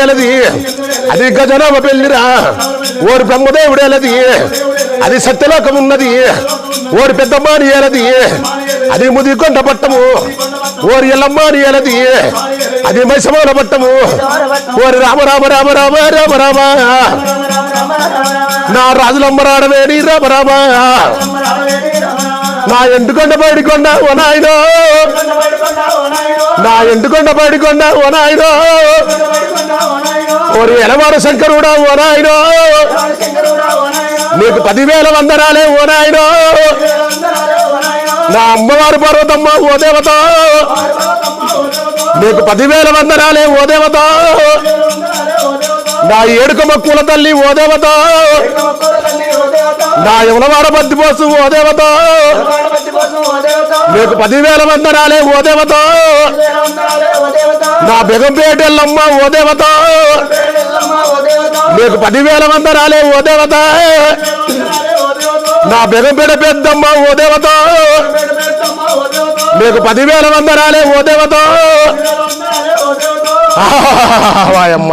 ఏలది అది గజనామ పెళ్లిరా ఓరి బ్రహ్మదేవుడు ఏలది అది సత్యలోకం ఉన్నది ఓరి పెద్దమ్మాని ఏలది అది ముదికొండ పట్టము ఓరి ఎల్లమ్మాని ఏలది అది మైసమాల పట్టము ఓరి రామ రామ రామ రామ రామ రామ నా రాజులమ్మరాడవేడి రామ రామ నా ఎండుకొండ పడికొండ ఓ నాయనో నా ఎండుకొండ పడికొండ ఓ నాయనో ఓరి ఎలవాడ శంకరుడా ఓ నాయనో నీకు 10,000 వందనాలే ఓ నాయనో నా అమ్మవారు పర్వతమ్మ ఓ దేవత నీకు 10,000 వందనాలే ఓ దేవత నా ఏడుకమ్మ కుల తల్లి ఓ దేవత నా యమునవాడ బద్దిపోసు ఓ దేవత నీకు 10,000 వందనాలే ఓ దేవత నా బెగంపేట ఎల్లమ్మ ఓ దేవత నీకు 10,000 వందనాలే ఓ దేవత నా బెగంపేట పెద్దమ్మ ఓ దేవత నీకు 10,000 వందనాలే ఓ దేవత వాయమ్మ